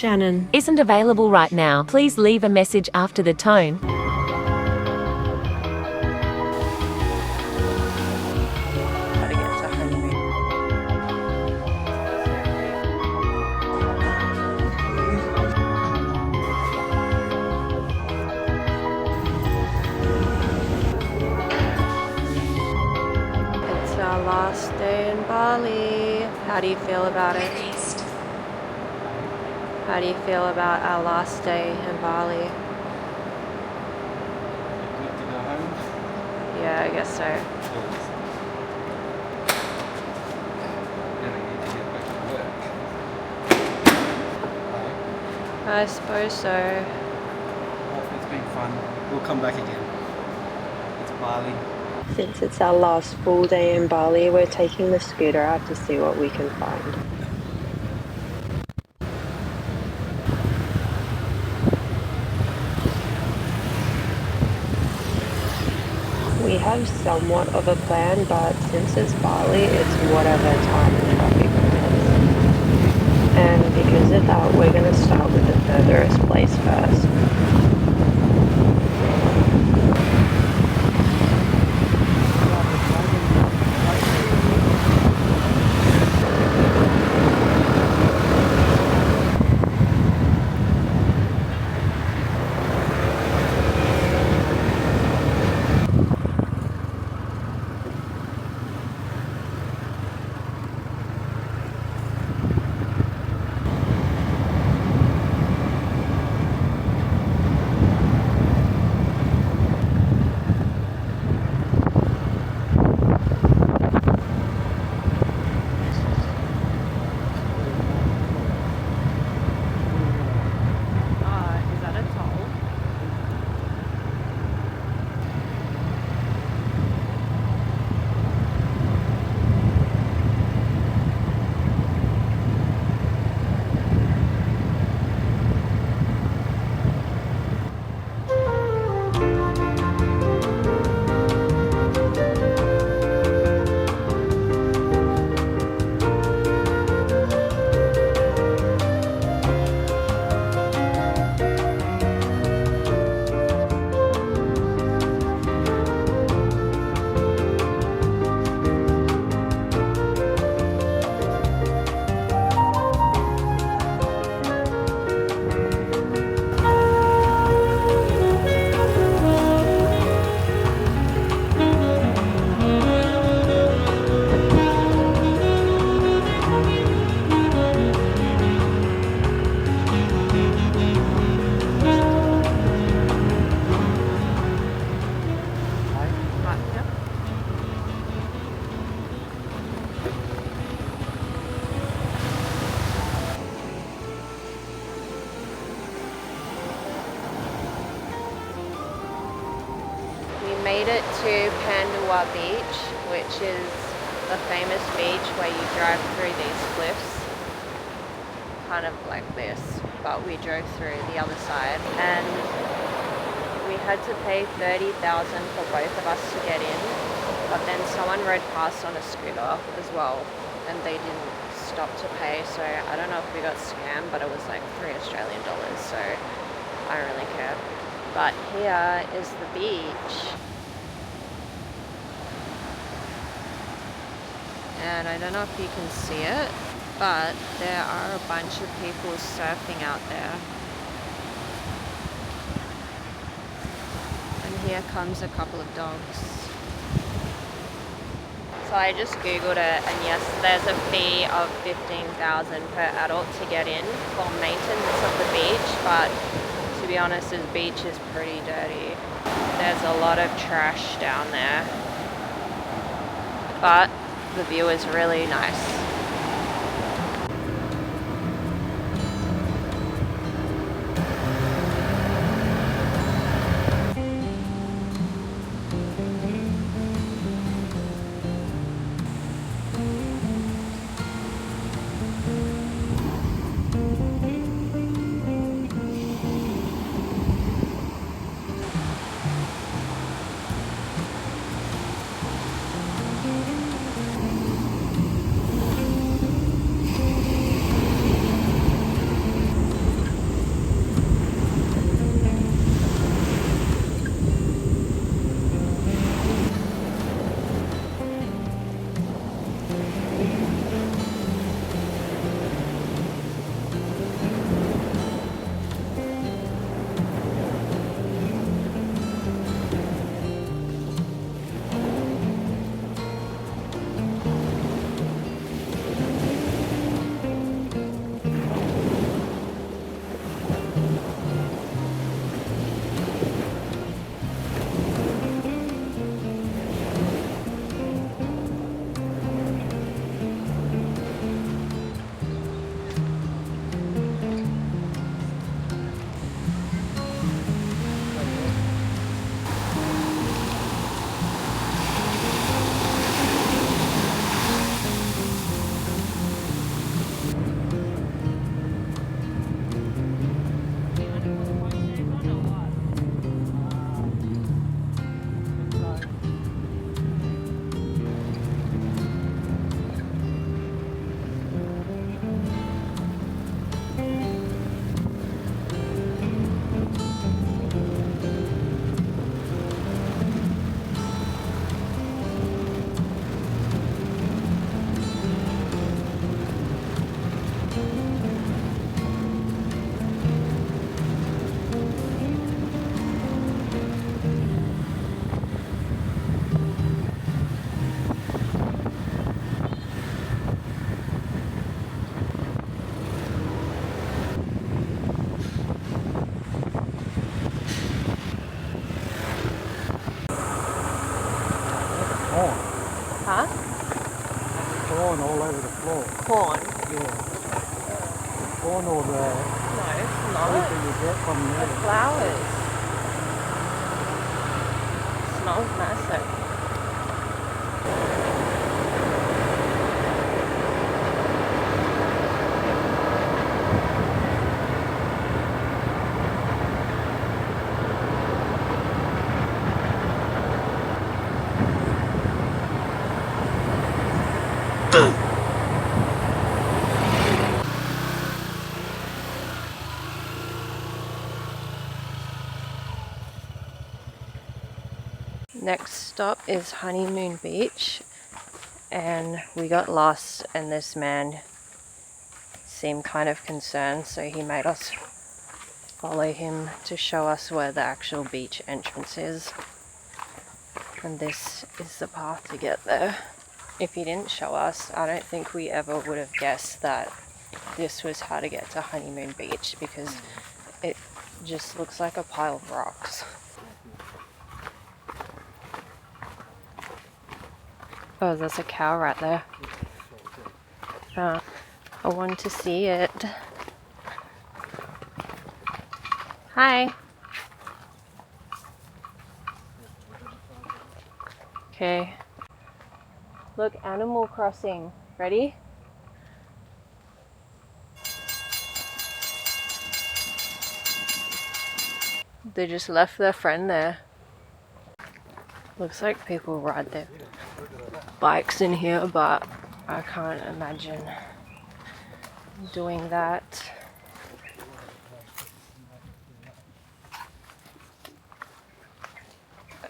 Shannon isn't available right now. Please leave a message after the tone. Gotta get to honeymoon. It's our last day in Bali. How do you feel about it? How do you feel about our last day in Bali? Good to go home? Yeah, I guess so. Then I need to get back to work. I suppose so. Well, it's been fun. We'll come back again. It's Bali. Since it's our last full day in Bali, we're taking the scooter out to see what we can find. We have somewhat of a plan, but since it's Bali, it's whatever time the traffic permits. And because of that, we're going to start with the furthest place first. Is that a toll? We made it to Pandua Beach, which is a famous beach where you drive through these cliffs, kind of like this, but we drove through the other side, and we had to pay $30,000 for both of us to get in, but then someone rode past on a scooter as well, and they didn't stop to pay, so I don't know if we got scammed, but it was like $3 Australian, so I don't really care. But here is the beach. And I don't know if you can see it, but there are a bunch of people surfing out there. And here comes a couple of dogs. So I just googled it, and yes, there's a fee of $15,000 per adult to get in for maintenance of the beach, but to be honest, this beach is pretty dirty. There's a lot of trash down there, but the view is really nice. Smell it? Everything you get from The there. flowers. Smells massive. Next stop is Honeymoon Beach, and we got lost and this man seemed kind of concerned, so he made us follow him to show us where the actual beach entrance is. And this is the path to get there. If he didn't show us, I don't think we ever would have guessed that this was how to get to Honeymoon Beach, because it just looks like a pile of rocks. Oh, there's a cow right there. I want to see it. Hi. Okay. Look, Animal Crossing. Ready? They just left their friend there. Looks like people ride their bikes in here, but I can't imagine doing that.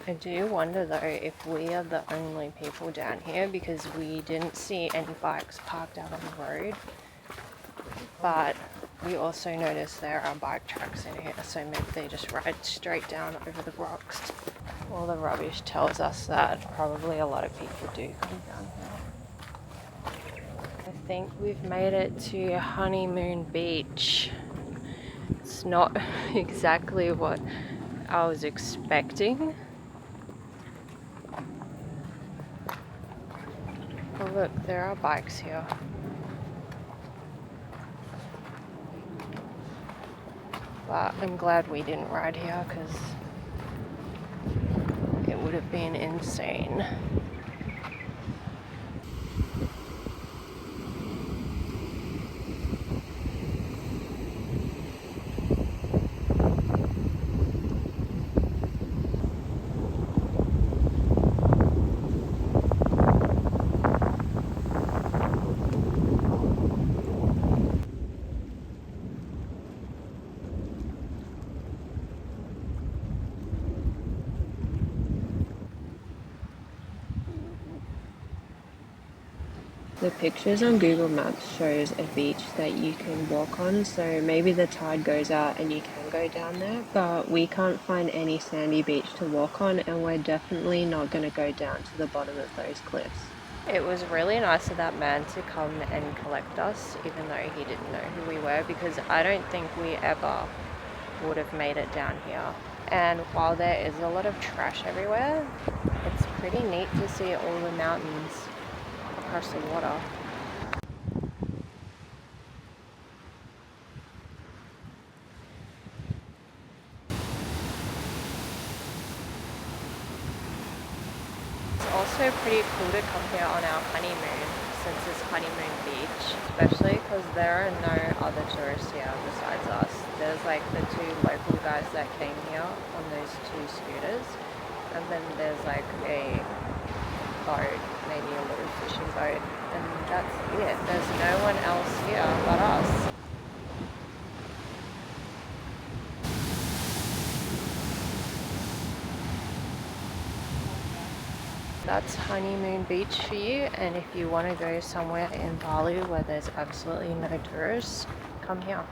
I do wonder though if we are the only people down here, because we didn't see any bikes parked out on the road, but we also noticed there are bike tracks in here, so maybe they just ride straight down over the rocks. All the rubbish tells us that probably a lot of people do come down here. I think we've made it to Honeymoon Beach. It's not exactly what I was expecting. Oh look, there are bikes here. But I'm glad we didn't ride here, because it would have been insane. The pictures on Google Maps shows a beach that you can walk on, so maybe the tide goes out and you can go down there, but we can't find any sandy beach to walk on, and we're definitely not going to go down to the bottom of those cliffs. It was really nice of that man to come and collect us, even though he didn't know who we were, because I don't think we ever would have made it down here. And while there is a lot of trash everywhere, it's pretty neat to see all the mountains across the water. It's also pretty cool to come here on our honeymoon, since it's Honeymoon Beach, especially because there are no other tourists here besides us. There's like the two local guys that came here on those two scooters, and then there's like a boat, maybe a little fishing boat, and that's it. There's no one else here but us. That's Honeymoon Beach for you, and if you want to go somewhere in Bali where there's absolutely no tourists, come here.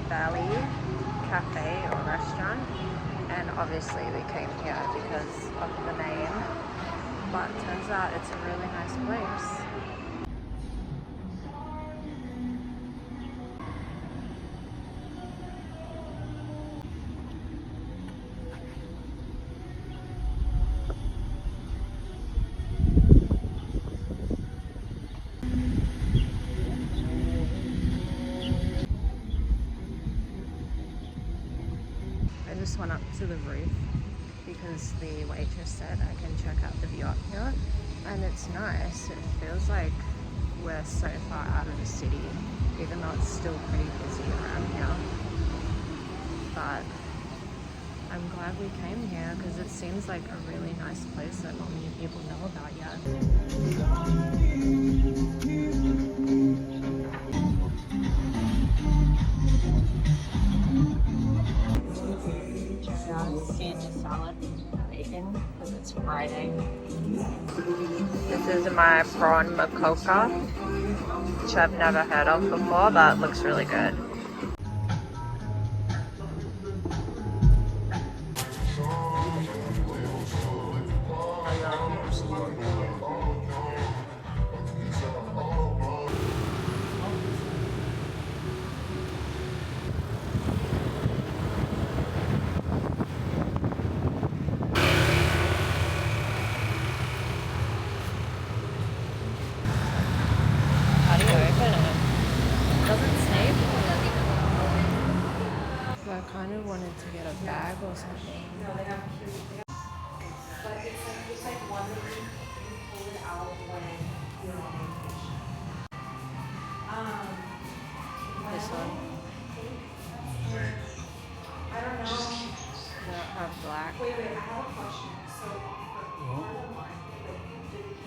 Valley Cafe or restaurant, and obviously we came here because of the name, but turns out it's a really nice place. I just went up to the roof because the waitress said I can check out the view up here, and it's nice. It feels like we're so far out of the city, even though it's still pretty busy around here. But I'm glad we came here because it seems like a really nice place that not many people know about yet. Caesar salad with bacon because it's Friday. This is my prawn makoka, which I've never heard of before, but looks really good. How do you open it? It doesn't say for I kind of wanted to get a bag or something. This one. I don't know. They don't have black. Wait, I have a question.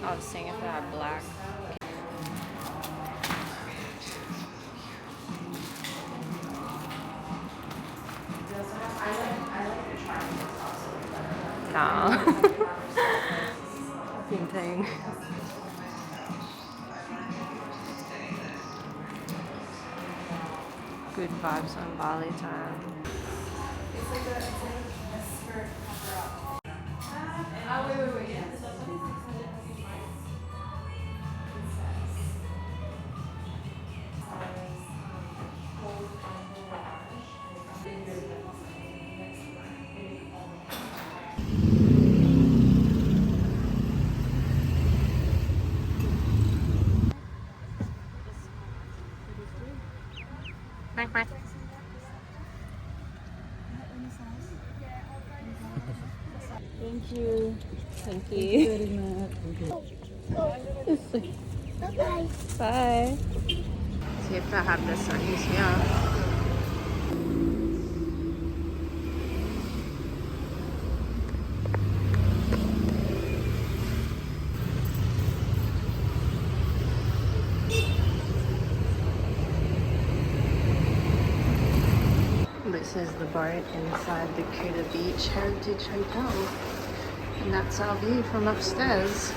I was seeing if they had black. Nah. Same thing. Good vibes on Bali time. It's like a skirt cover up. Wait. Yeah. Thank you. Thank you very much. Bye. Bye. See if they have the sunnies here. This is the boat inside the Kuta Beach Heritage Hotel, and that's our view from upstairs.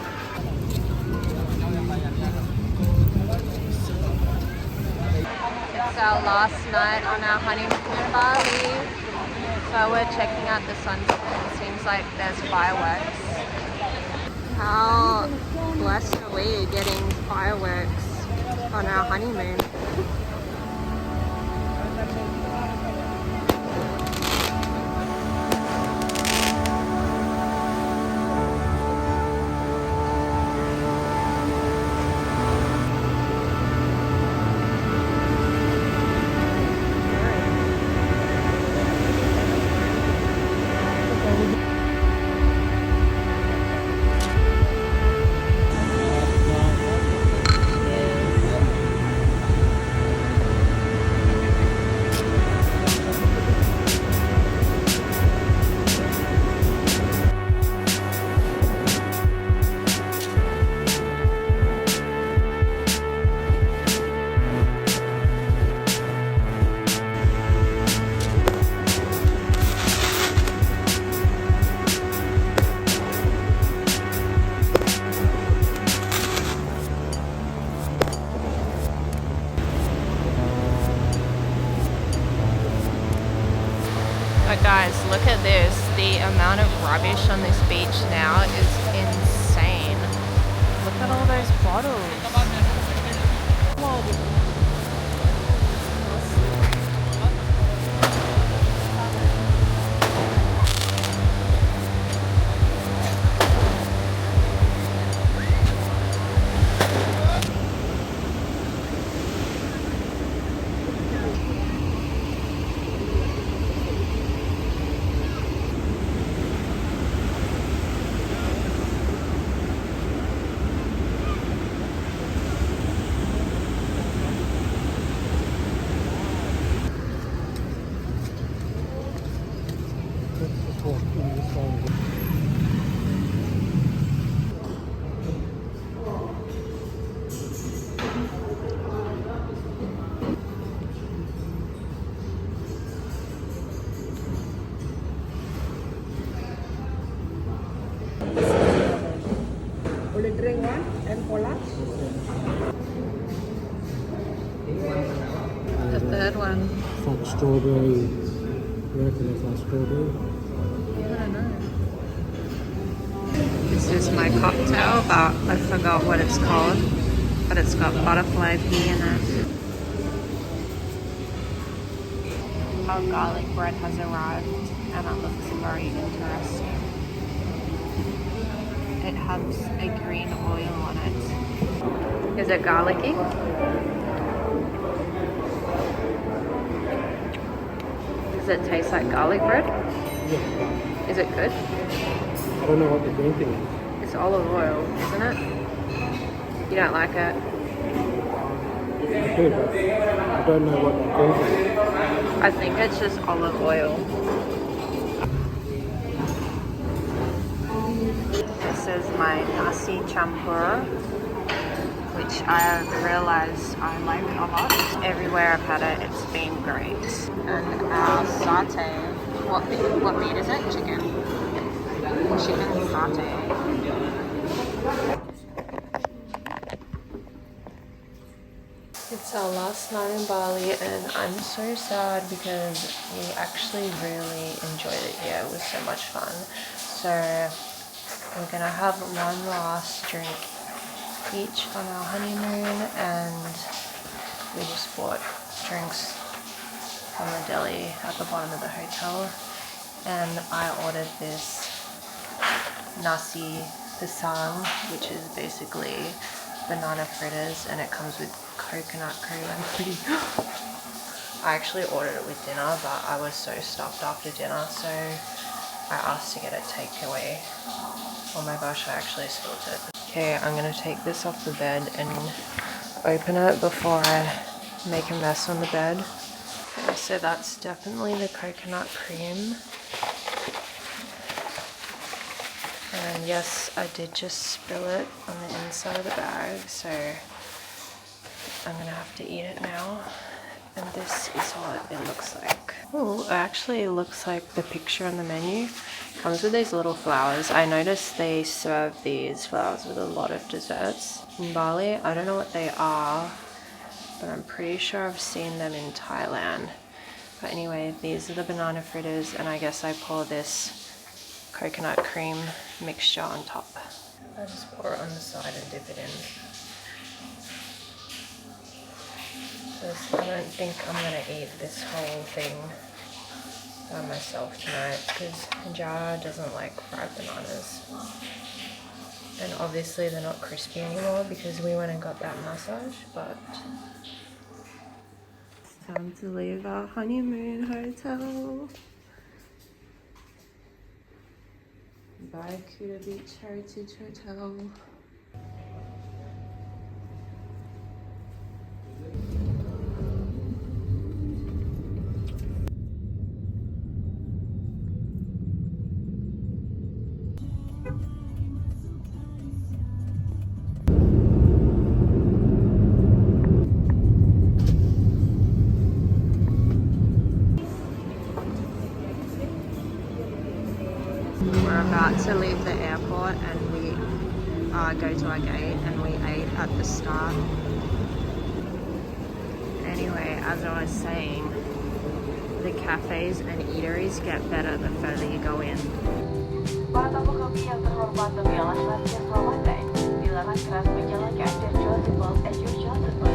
It's our last night on our honeymoon in Bali, so we're checking out the sunset. It seems like there's fireworks. How blessed are we getting fireworks on our honeymoon? But guys, look at this. The amount of rubbish on this beach now is insane. Look at all those bottles. Will you drink one and cola? The third one. It's like strawberry. You reckon it's like strawberry? I don't know. This is my cocktail, but I forgot what it's called. But it's got butterfly pea in it. Our garlic bread has arrived and it looks very interesting. It has a green oil on it. Is it garlicky? Does it taste like garlic bread? Yeah. Is it good? I don't know what the green thing is. It's olive oil, isn't it? You don't like it? It's good, but I don't know what the green thing is. I think it's just olive oil. This is my nasi campur, which I have realized I like a lot. Everywhere I've had it, it's been great. And our satay, what meat is it? Chicken. Chicken satay. It's our last night in Bali and I'm so sad because we actually really enjoyed it here. It was so much fun. So we're gonna have one last drink each on our honeymoon, and we just bought drinks from the deli at the bottom of the hotel, and I ordered this nasi pisang, which is basically banana fritters, and it comes with coconut cream. I actually ordered it with dinner, but I was so stuffed after dinner, so I asked to get it takeaway. Oh my gosh, I actually spilled it. Okay, I'm gonna take this off the bed and open it before I make a mess on the bed. Okay, so that's definitely the coconut cream. And yes, I did just spill it on the inside of the bag, so I'm gonna have to eat it now. And this is what it looks like. Oh, it actually looks like the picture on the menu. It comes with these little flowers. I noticed they serve these flowers with a lot of desserts in Bali. I don't know what they are, but I'm pretty sure I've seen them in Thailand. But anyway, these are the banana fritters, and I guess I pour this coconut cream mixture on top. I just pour it on the side and dip it in. I don't think I'm gonna eat this whole thing by myself tonight because Jara doesn't like fried bananas. And obviously they're not crispy anymore because we went and got that massage, but it's time to leave our honeymoon hotel. Bye, Kuta Beach Heritage Hotel. We're about to leave the airport and we go to our gate, and we ate at the start. Anyway, as I was saying, the cafes and eateries get better the further you go in. Para tamu kami yang terhormat demi alas rahasia selamat, dilarang keras menjalankan their choice and your choice